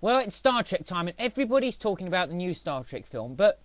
Well, it's Star Trek time and everybody's talking about the new Star Trek film, but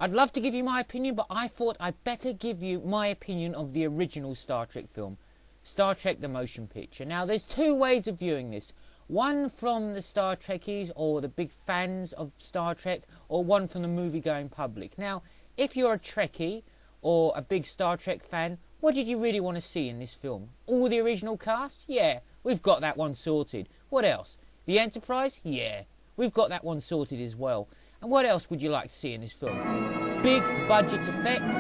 I'd love to give you my opinion, but I thought I'd better give you my opinion of the original Star Trek film, Star Trek the Motion Picture. Now, there's two ways of viewing this. One from the Star Trekkies or the big fans of Star Trek, or one from the movie-going public. Now, if you're a Trekkie or a big Star Trek fan, what did you really want to see in this film? All the original cast? Yeah, we've got that one sorted. What else? The Enterprise? Yeah, we've got that one sorted as well. And what else would you like to see in this film? Big budget effects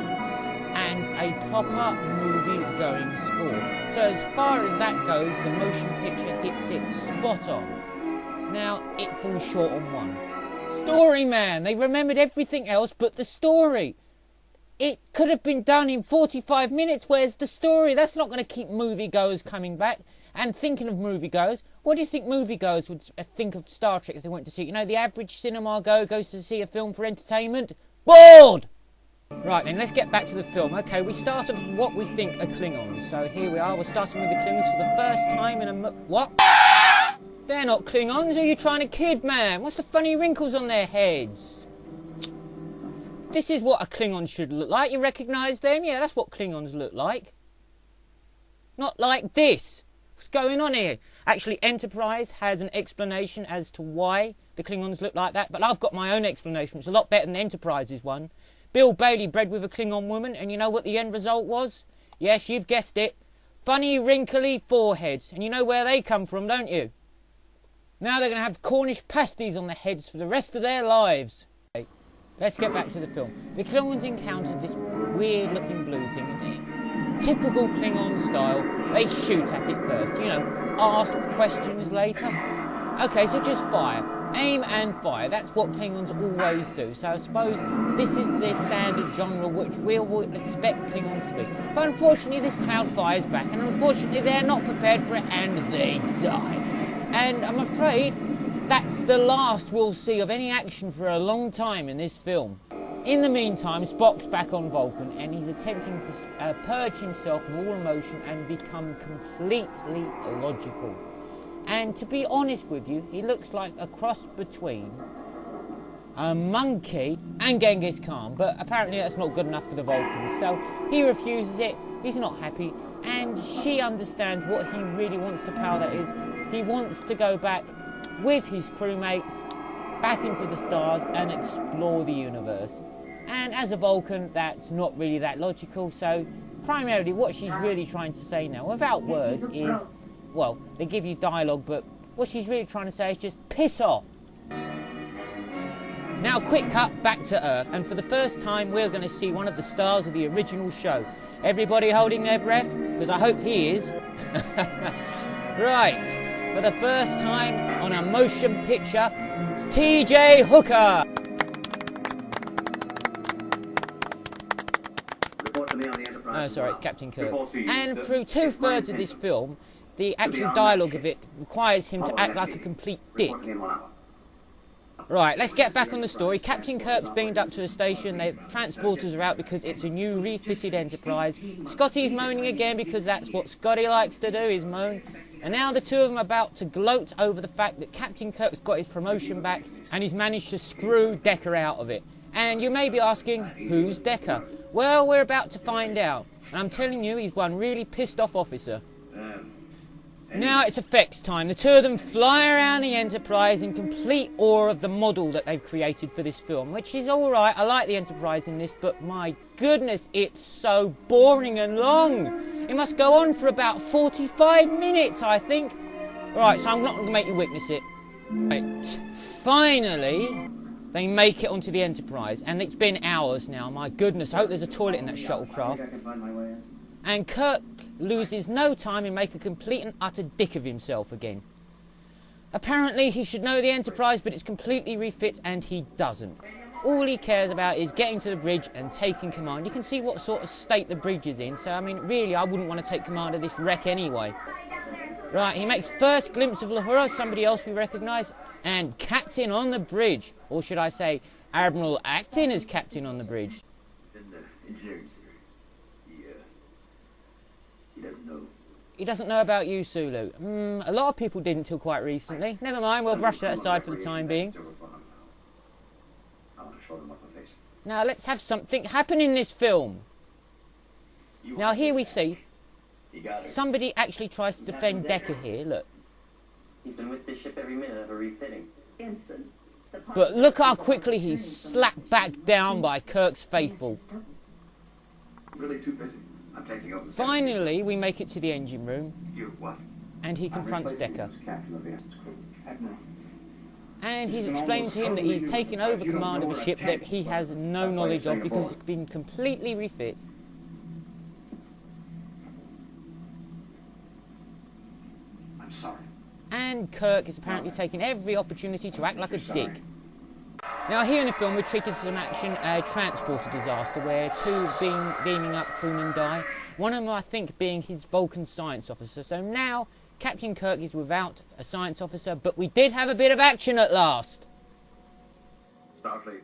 and a proper movie-going score. So as far as that goes, the motion picture hits it spot on. Now, it falls short on one. Story, man! They remembered everything else but the story. It could have been done in 45 minutes. Where's the story? That's not going to keep moviegoers coming back. And thinking of moviegoers, what do you think moviegoers would think of Star Trek if they went to see it? You know, the average cinema goer goes to see a film for entertainment. Bored! Right then, let's get back to the film. Okay, we started with what we think are Klingons. So here we are, we're starting with the Klingons for the first time in a what? They're not Klingons, who are you trying to kid, man? What's the funny wrinkles on their heads? This is what a Klingon should look like. You recognise them? Yeah, that's what Klingons look like. Not like this. What's going on here? Actually, Enterprise has an explanation as to why the Klingons look like that, but I've got my own explanation, which is a lot better than Enterprise's one. Bill Bailey bred with a Klingon woman, and you know what the end result was? Yes, you've guessed it. Funny, wrinkly foreheads. And you know where they come from, don't you? Now they're going to have Cornish pasties on their heads for the rest of their lives. Okay, let's get back to the film. The Klingons encountered this weird-looking blue thing, and typical Klingon style, they shoot at it first, you know, ask questions later. Okay, so just fire. Aim and fire. That's what Klingons always do. So I suppose this is the standard genre which we would expect Klingons to be. But unfortunately, this cloud fires back, and unfortunately, they're not prepared for it, and they die. And I'm afraid that's the last we'll see of any action for a long time in this film. In the meantime, Spock's back on Vulcan, and he's attempting to purge himself of all emotion and become completely logical. And to be honest with you, he looks like a cross between a monkey and Genghis Khan, but apparently that's not good enough for the Vulcans. So he refuses it, he's not happy, and she understands what he really wants to power, that is, he wants to go back with his crewmates back into the stars and explore the universe. And as a Vulcan, that's not really that logical, so primarily what she's really trying to say now, without words, is, well, they give you dialogue, but what she's really trying to say is just piss off. Now, quick cut back to Earth, and for the first time we're going to see one of the stars of the original show. Everybody holding their breath? Because I hope he is. Right, for the first time on a motion picture, T.J. Hooker. Oh, sorry, it's Captain Kirk. And through 2/3 of this film, the actual dialogue of it requires him to act like a complete dick. Right, let's get back on the story. Captain Kirk's beamed up to a station. The transporters are out because it's a new refitted Enterprise. Scotty's moaning again because that's what Scotty likes to do, is moan. And now the two of them are about to gloat over the fact that Captain Kirk's got his promotion back and he's managed to screw Decker out of it. And you may be asking, who's Decker? Well, we're about to find out. And I'm telling you, he's one really pissed off officer. Now it's effects time. The two of them fly around the Enterprise in complete awe of the model that they've created for this film, which is alright. I like the Enterprise in this, but my goodness, it's so boring and long. It must go on for about 45 minutes, I think. Alright, so I'm not going to make you witness it. Right, finally, they make it onto the Enterprise, and it's been hours now. My goodness, I hope there's a toilet in that shuttlecraft. And Kirk loses no time in making a complete and utter dick of himself again. Apparently he should know the Enterprise, but it's completely refit, and he doesn't. All he cares about is getting to the bridge and taking command. You can see what sort of state the bridge is in, so I mean, really, I wouldn't want to take command of this wreck anyway. Right, he makes first glimpse of Lahura, somebody else we recognise, and Captain on the bridge. Or should I say, Admiral acting as Captain on the bridge. In the engineering center, he doesn't know He doesn't know about you, Sulu. A lot of people didn't till quite recently. Never mind, we'll brush that aside for the time being. Now let's have something happen in this film. Now here we see somebody actually tries to defend Decker here, look. He's been with this ship every minute of a refitting. But look how quickly he's slapped back down by Kirk's faithful. Really too busy. I'm taking over the Finally, we make it to the engine room. You what? And he confronts Decker. Captain of the Essence crew. Admiral. And he's explaining to him that he's taken over command of a ship that he has no knowledge of because it's been completely refit. I'm sorry. And Kirk is apparently taking every opportunity to act like a dick. Now here in the film we're treated to some action, a transporter disaster where two beaming up crewmen die. One of them I think being his Vulcan science officer. So now Captain Kirk is without a science officer, but we did have a bit of action at last. Starfleet,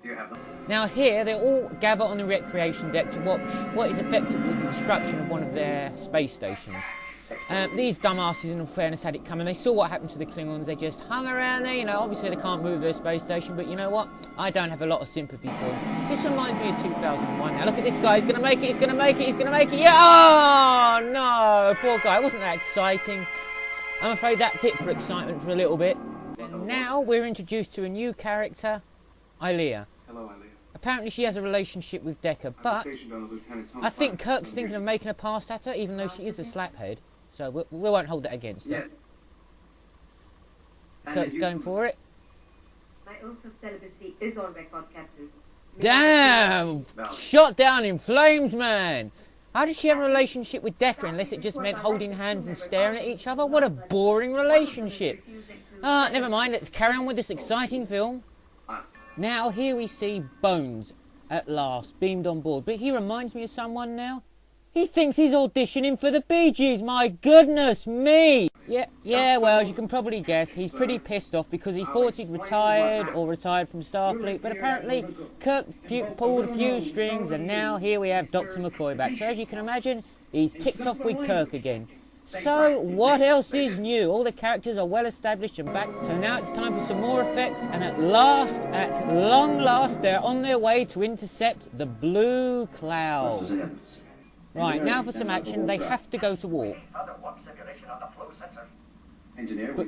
do you have them? Now here they all gather on the recreation deck to watch what is effectively the destruction of one of their space stations. These dumbasses, in all fairness, had it coming. They saw what happened to the Klingons. They just hung around there. You know, obviously they can't move their space station, but you know what? I don't have a lot of sympathy for them. This reminds me of 2001. Now look at this guy. He's going to make it. He's going to make it. He's going to make it. Yeah! Oh, no! Poor guy. Wasn't that exciting? I'm afraid that's it for excitement for a little bit. And now we're introduced to a new character, Ilea. Hello, Ilea. Apparently she has a relationship with Decker, but I think Kirk's thinking of making a pass at her, even though she is a slaphead. So we won't hold that against her. Kirk's going for it. My oath of celibacy is on record, Captain. Damn! Shot down in flames, man! How did she have a relationship with Decker unless it just meant holding hands and staring at each other? What a boring relationship. Never mind, let's carry on with this exciting film. Now here we see Bones at last, beamed on board. But he reminds me of someone now. He thinks he's auditioning for the Bee Gees, my goodness me! Yeah, well, as you can probably guess, he's pretty pissed off because he thought he'd retired from Starfleet, but apparently Kirk pulled a few strings and now here we have Dr. McCoy back. So as you can imagine, he's ticked off with Kirk again. So what else is new? All the characters are well established and back. So now it's time for some more effects, and at long last, they're on their way to intercept the blue cloud. Right, now for some action. They have to go to warp. But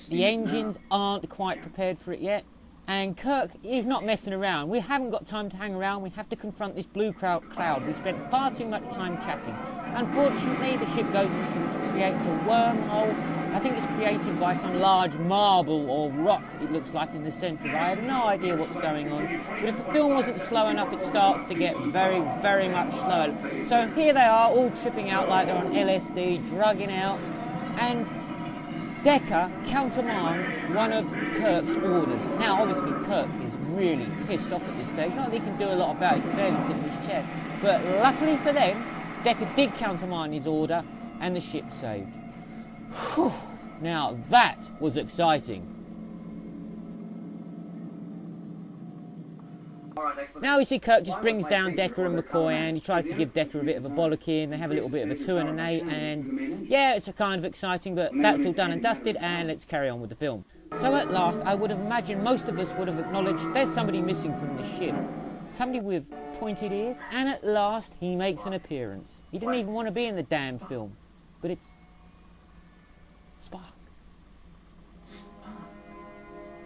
the engines aren't quite prepared for it yet. And Kirk, he's not messing around. We haven't got time to hang around. We have to confront this blue cloud. We spent far too much time chatting. Unfortunately, the ship goes into creates a wormhole. I think it's created by some large marble or rock, it looks like, in the centre. I have no idea what's going on. But if the film wasn't slow enough, it starts to get very, very much slower. So here they are, all tripping out like they're on LSD, drugging out. And Decker countermands one of Kirk's orders. Now, obviously, Kirk is really pissed off at this stage. Not that he can do a lot about it, he can barely sit in his chair. But luckily for them, Decker did countermand his order, and the ship saved. Whew. Now, that was exciting. Now we see Kirk just brings down Decker and McCoy, and he tries to give Decker a bit of a bollocky, and they have a little bit of a 2 and an 8, and yeah, it's a kind of exciting, but that's all done and dusted, and let's carry on with the film. So at last, I would have imagined most of us would have acknowledged there's somebody missing from the ship. Somebody with pointed ears, and at last he makes an appearance. He didn't even want to be in the damn film, but it's Spock.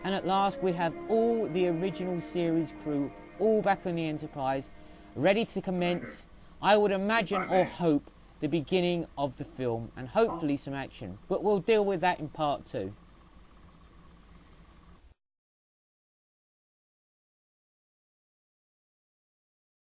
And at last we have all the original series crew all back on the Enterprise, ready to commence, I would imagine or hope, the beginning of the film, and hopefully some action. But we'll deal with that in part 2.